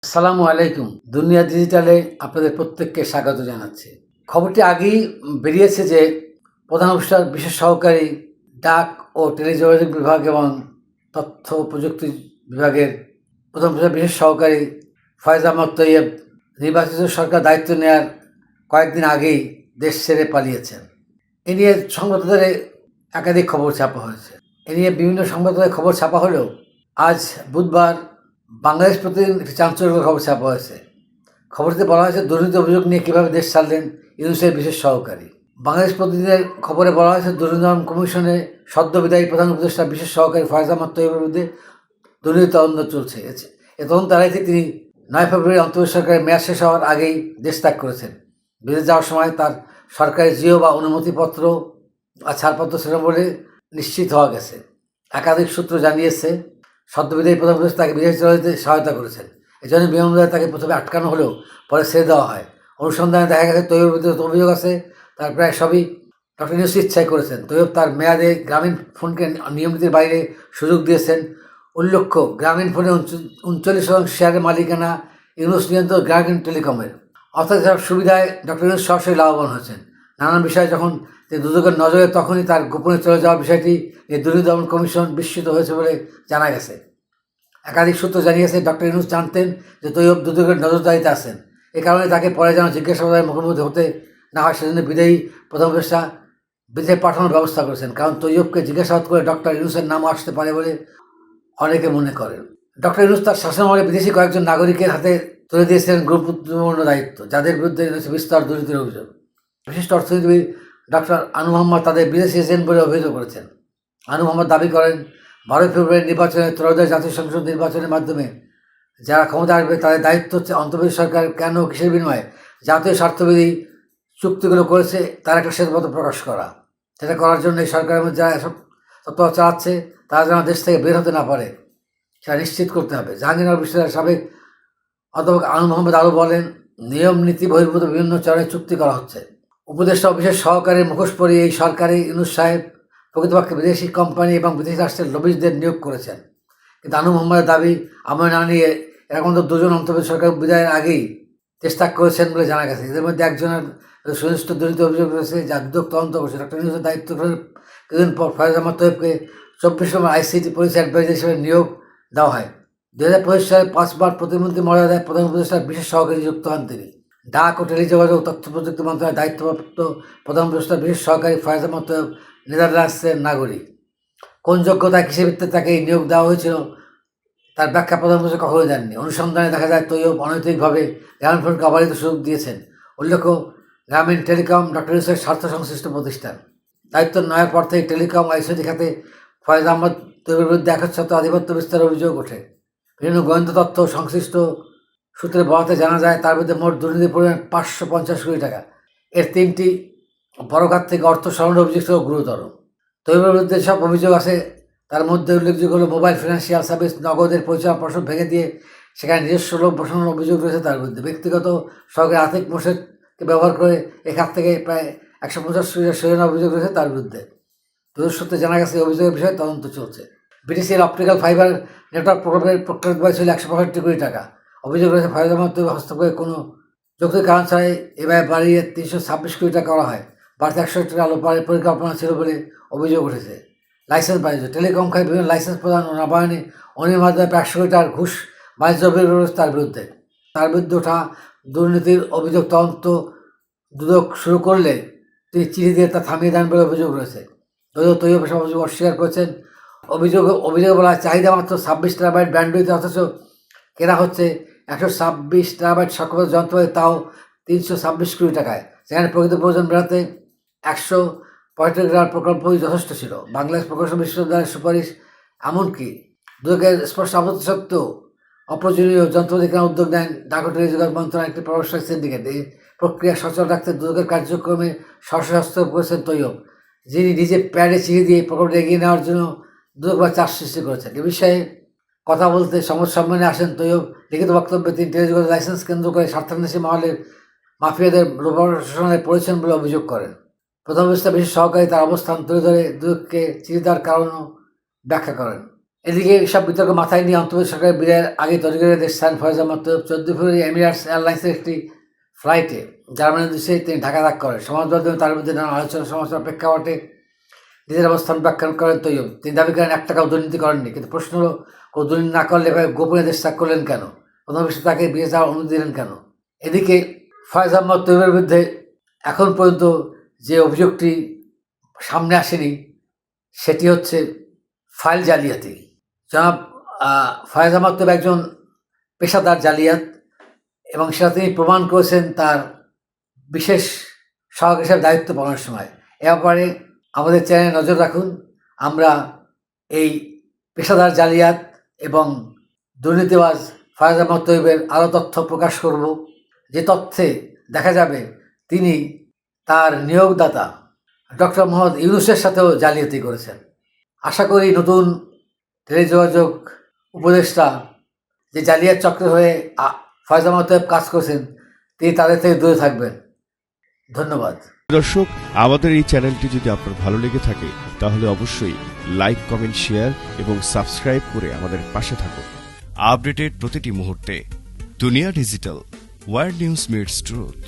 আসসালামু আলাইকুম। দুনিয়া ডিজিটালে আপনাদের প্রত্যেককে স্বাগত জানাচ্ছি। খবরটি আগেই বেরিয়েছে যে প্রধান উপদেষ্টার বিশেষ সহকারী ডাক ও টেলিযোগাযোগ বিভাগ এবং তথ্য প্রযুক্তি বিভাগের প্রধান উপদেষ্টার বিশেষ সহকারী ফয়েজ আহমদ তৈয়ব নির্বাচিত সরকার দায়িত্ব নেওয়ার কয়েকদিন আগেই দেশ ছেড়ে পালিয়েছেন। এ নিয়ে সংবাদপত্রে একাধিক খবর ছাপা হয়েছে। এ নিয়ে বিভিন্ন সংবাদপত্রে খবর ছাপা হলেও আজ বুধবার বাংলাদেশ প্রতিদিন একটি চাঞ্চল্যকর খবর ছাপা হয়েছে। খবরটিতে বলা হয়েছে দুর্নীতি অভিযোগ নিয়ে কীভাবে দেশ ছাড়লেন ইউনূসের বিশেষ সহকারী। বাংলাদেশ প্রতিদিনের খবরে বলা হয়েছে দুর্নীতি দমন কমিশনে সদ্য বিদায়ী প্রধান উপদেষ্টা বিশেষ সহকারী ফয়েজ আহমদ তৈয়বের বিরুদ্ধে দুর্নীতি তদন্ত চলছে। এ তদন্ত এড়াইতে তিনি 9 ফেব্রুয়ারি অন্তর্বর্তী সরকারের মেয়াদ শেষ হওয়ার আগেই দেশ ত্যাগ করেছেন। বিদেশ যাওয়ার সময় তার সরকারি জিও বা অনুমতিপত্র আর ছাড়পত্র ছিল বলে নিশ্চিত হওয়া গেছে। একাধিক সূত্র জানিয়েছে সদ্যবিদায়ী প্রধান উপদেষ্টা তাকে বিদেশে চলে যেতে সহায়তা করেছেন। এজন্য বিমানবন্দরে তাকে প্রথমে আটকানো হলেও পরে ছেড়ে দেওয়া হয়। অনুসন্ধানে দেখা গেছে তৈয়বের বিরুদ্ধে অভিযোগ আছে তার প্রায় সবই ডক্টর ইউনূস ইচ্ছাই করেছেন। তৈয়ব তার মেয়াদে গ্রামীণ ফোনকে নিয়ম নীতির বাইরে সুযোগ দিয়েছেন। উল্লেখ্য, গ্রামীণ ফোনে 39% শেয়ারের মালিকানা ইউনূস নিয়ন্ত্রিত গ্রামীণ টেলিকমের। অর্থাৎ এসব সুবিধায় ডক্টর ইউনূস সরাসরি লাভবান হয়েছেন। নানান বিষয়ে যখন তিনি দুদকের নজরে তখনই তার গোপনে চলে যাওয়ার বিষয়টি এই দুর্নীতি দমন কমিশন বিস্মিত হয়েছে বলে জানা গেছে। একাধিক সূত্র জানিয়েছে ডক্টর ইউনূস জানতেন যে তৈয়ব দুদকের নজরদারিতে আছেন। এ কারণে তাকে পরে যেন জিজ্ঞাসাবাদের মুখোমুখি হতে না হয় সেজন্য বিদায়ী প্রধান উপদেষ্টা বিদেশে পাঠানোর ব্যবস্থা করেছেন। কারণ তৈয়বকে জিজ্ঞাসাবাদ করে ডক্টর ইউনূসের নাম আসতে পারে বলে অনেকে মনে করেন। ডক্টর ইউনূস তার শাসনামলে বিদেশি কয়েকজন নাগরিকের হাতে তুলে দিয়েছিলেন গুরুত্বপূর্ণ দায়িত্ব, যাদের বিরুদ্ধে বিস্তর দুর্নীতির অভিযোগ। বিশিষ্ট অর্থনীতিবিদ ডক্টর আনু মোহাম্মদ তাদের বিদেশি এজেন্ট বলে অভিযোগ করেছেন। আনু মোহাম্মদ দাবি করেন 12 ফেব্রুয়ারি নির্বাচনে ত্রয়োদশ জাতীয় সংসদ নির্বাচনের মাধ্যমে যারা ক্ষমতা আসবে তাদের দায়িত্ব হচ্ছে অন্তর্বর্তী সরকার কেন কিসের বিনিময়ে জাতীয় স্বার্থবিধি চুক্তিগুলো করেছে তার একটা শ্বেতপত্র প্রকাশ করা। সেটা করার জন্য এই সরকারের মধ্যে যারা এসব তত্ত্ব চালাচ্ছে তারা যেন দেশ থেকে বের হতে না পারে সেটা নিশ্চিত করতে হবে। জাহাঙ্গীরনগর বিশ্ববিদ্যালয়ের সাবেক অধ্যাপক আনু মোহাম্মদ আরও বলেন, নিয়ম নীতি বহির্ভূত বিভিন্ন চরে চুক্তি করা হচ্ছে। উপদেষ্টা অফিসের সহকারী মুখোশ পরিয়ে এই সরকারি ইউনূস সাহেব প্রকৃতপক্ষে বিদেশি কোম্পানি এবং বিদেশি রাষ্ট্রের লবিস্টদের নিয়োগ করেছেন। কিন্তু আনু মোহাম্মদের দাবি আমলে না নিয়ে এরকম তো দুজন অন্তর্বর্তী সরকার বিদায়ের আগেই দেশ ত্যাগ করেছেন বলে জানা গেছে। এদের মধ্যে একজনের সুনির্দিষ্ট দুর্নীতি অভিযোগ রয়েছে যা দুদক তদন্ত করছে। ডক্টর ইউনূসের দায়িত্ব গ্রহণের কিছুদিন পর ফয়েজ আহমদ তৈয়বকে 24 নম্বর আইসিটি পলিসি অ্যাডভাইজার হিসেবে নিয়োগ দেওয়া হয়। 2025 সালে 5 বার প্রতিমন্ত্রী মর্যাদায় প্রধান উপদেষ্টার বিশেষ সহকারী নিযুক্ত হন তিনি। ডাক ও টেলিযোগাযোগ তথ্য প্রযুক্তি মন্ত্রণালয়ের দায়িত্বপ্রাপ্ত প্রধান উপদেষ্টার বিশেষ সহকারী ফয়েজ আহমদ তৈয়ব নেদারল্যান্ডসের নাগরিক। কোন যোগ্যতায় কিসের ভিত্তিতে তাকে এই নিয়োগ দেওয়া হয়েছিল তার ব্যাখ্যা প্রধান উপদেষ্টা কখনো দেননি। অনুসন্ধানে দেখা যায় তৈয়ব অনৈতিকভাবে গ্রামীণ ফোনকে অবাধিত সুযোগ দিয়েছেন। উল্লেখ্য, গ্রামীণ টেলিকম ডক্টর ইউনূসের স্বার্থ সংশ্লিষ্ট প্রতিষ্ঠান। দায়িত্ব নেওয়ার পর থেকে টেলিকম আইসিটি খাতে ফয়েজ আহমদ তৈয়বের বিরুদ্ধে একচ্ছত্র আধিপত্য বিস্তারের অভিযোগ ওঠে। বিভিন্ন গোয়েন্দা তথ্য সংশ্লিষ্ট সূত্রে বলাতে জানা যায় তার বিরুদ্ধে মোট দুর্নীতির পরিমাণ 550 কোটি টাকা। এর 3টি বড় খাত থেকে অর্থ সরানোর অভিযোগ ছিল গুরুতর। তৈয়বের বিরুদ্ধে সব অভিযোগ আছে, তার মধ্যে উল্লেখযোগ্য হল মোবাইল ফিনান্সিয়াল সার্ভিস নগদের পরিচালনা পর্ষদ ভেঙে দিয়ে সেখানে নিজস্ব লোক বসানোর অভিযোগ রয়েছে তার বিরুদ্ধে। ব্যক্তিগত সরকারি আর্থিক মোর্শেদকে ব্যবহার করে এ খাত থেকে প্রায় 150 কোটি সরানোর অভিযোগ রয়েছে তার বিরুদ্ধে। তৈয়ব সূত্রে জানা গেছে এই অভিযোগের বিষয়ে তদন্ত চলছে। বিটিসির অপটিক্যাল ফাইবার নেটওয়ার্ক প্রকল্পের প্রখ্যাত ব্যয় ছিল 165 কোটি টাকা। অভিযোগ রয়েছে ফয়েজ আহমদ তৈয়ব হস্তক্ষেপের কোনো যৌক্তিক কারণ ছাড়াই এ ব্যয় বাড়িয়ে 326 কোটি টাকা করা হয়। বাড়তি 100 টাকা আলো পরিকল্পনা ছিল বলে অভিযোগ উঠেছে। লাইসেন্স বাণিজ্য টেলিকম খায় বিভিন্ন লাইসেন্স প্রদান ও নবায়নে অনিয়মের মাধ্যমে 100 কোটি টাকার ঘুষ বাণিজ্য রয়েছে তার বিরুদ্ধে। তার বিরুদ্ধে ওঠা দুর্নীতির অভিযোগ তদন্ত দুদক শুরু করলে তিনি চিঠি দিয়ে তা থামিয়ে দেন বলে অভিযোগ রয়েছে। তৈয়ব সব অভিযোগ অস্বীকার করেছেন। অভিযোগে বলা হয় চাহিদা মাত্র 26 টেরাবাইট ব্যান্ডউইথ, অথচ কেনা হচ্ছে 126 টেরাবাইট সক্ষমতা যন্ত্রপাতি, তাও 326 কোটি টাকায়। সেখানে প্রকৃত প্রয়োজন মেটাতে 135 টাকার প্রকল্পই যথেষ্ট ছিল। বাংলাদেশ প্রকৌশল বিশ্ববিদ্যালয়ের সুপারিশ, এমনকি দুদকের স্পষ্ট আপত্তি সত্ত্বেও অপ্রয়োজনীয় যন্ত্রপাতি কেনার উদ্যোগ নেন ডাক ও টেলিযোগাযোগ মন্ত্রণালয়ের একটি প্রভাবশালী সিন্ডিকেট। এই প্রক্রিয়া সচল রাখতে দুদকের কার্যক্রমে সরাসরি হস্তক্ষেপ করেছেন তৈয়ব, যিনি নিজে প্যাডে চিঠি দিয়ে প্রকল্পটি এগিয়ে নেওয়ার জন্য দুদকবার চাপ সৃষ্টি করেছেন। এ বিষয়ে কথা বলতে সংবাদ সম্মেলনে আসেন তৈয়ব। লিখিত বক্তব্যে তিনি টেলিযোগাযোগ লাইসেন্স কেন্দ্র করে স্বার্থান্বেষী মহলের মাফিয়াদের প্রশাসনে পড়েছেন বলে অভিযোগ করেন। প্রধান উপদেষ্টা বিশেষ সহকারী তার অবস্থান তুলে ধরে দুদককে চিঠি দেওয়ার কারণও ব্যাখ্যা করেন। এদিকে সব বিতর্ক মাথায় নিয়ে অন্তর্বর্তী সরকারের বিদায়ের আগে তৈরি করে দেশান ফয়েজ আহমদ তৈয়ব 14 ফেব্রুয়ারি এমিরেটস এয়ারলাইন্সের একটি ফ্লাইটে জার্মানির উদ্দেশ্যে তিনি ঢাকা ত্যাগ করেন। সমাজবাদী তার মধ্যে নানা আলোচনা সমালোচনার প্রেক্ষাপটে নিজের অবস্থান ব্যাখ্যান করেন তৈয়ব। তিনি দাবি করেন 1 টাকাও দুর্নীতি করেননি, কিন্তু প্রশ্ন হলো কেউ দুর্নীতি না করলে এভাবে গোপনে দেশ ত্যাগ করলেন কেন? প্রধান বিশ্ব তাকে বিদেশ যাওয়ার অনুমতি দিলেন কেন? এদিকে ফয়েজ আহমদ তৈয়বের বিরুদ্ধে এখন পর্যন্ত যে অভিযোগটি সামনে আসেনি সেটি হচ্ছে ফাইল জালিয়াতি। জনাব ফয়েজ আহমদ তৈয়ব একজন পেশাদার জালিয়াত এবং সেটা তিনি প্রমাণ করেছেন তার বিশেষ সহায়ক হিসেবে দায়িত্ব পালনের সময়। এ ব্যাপারে আমাদের চ্যানেলে নজর রাখুন। আমরা এই পেশাদার জালিয়াত এবং দুর্নীতিবাজ ফয়েজ আহমদ তৈয়বের আরও তথ্য প্রকাশ করব, যে তথ্যে দেখা যাবে তিনি তার নিয়োগদাতা ডক্টর মোহাম্মদ ইউনূসের সাথেও জালিয়াতি করেছেন। আশা করি নতুন টেলিযোগাযোগ উপদেষ্টা যে জালিয়াত চক্র হয়ে ফয়েজ আহমদ তৈয়ব কাজ করেছেন তিনি তাদের থেকে দূরে থাকবেন। ধন্যবাদ। দর্শক, আমাদের এই চ্যানেলটি যদি আপনার ভালো লেগে থাকে তাহলে অবশ্যই লাইক, কমেন্ট, শেয়ার এবং সাবস্ক্রাইব করে আমাদের পাশে থাকুন। আপডেটেড প্রতিটি মুহূর্তে দুনিয়া digital, world news meets truth.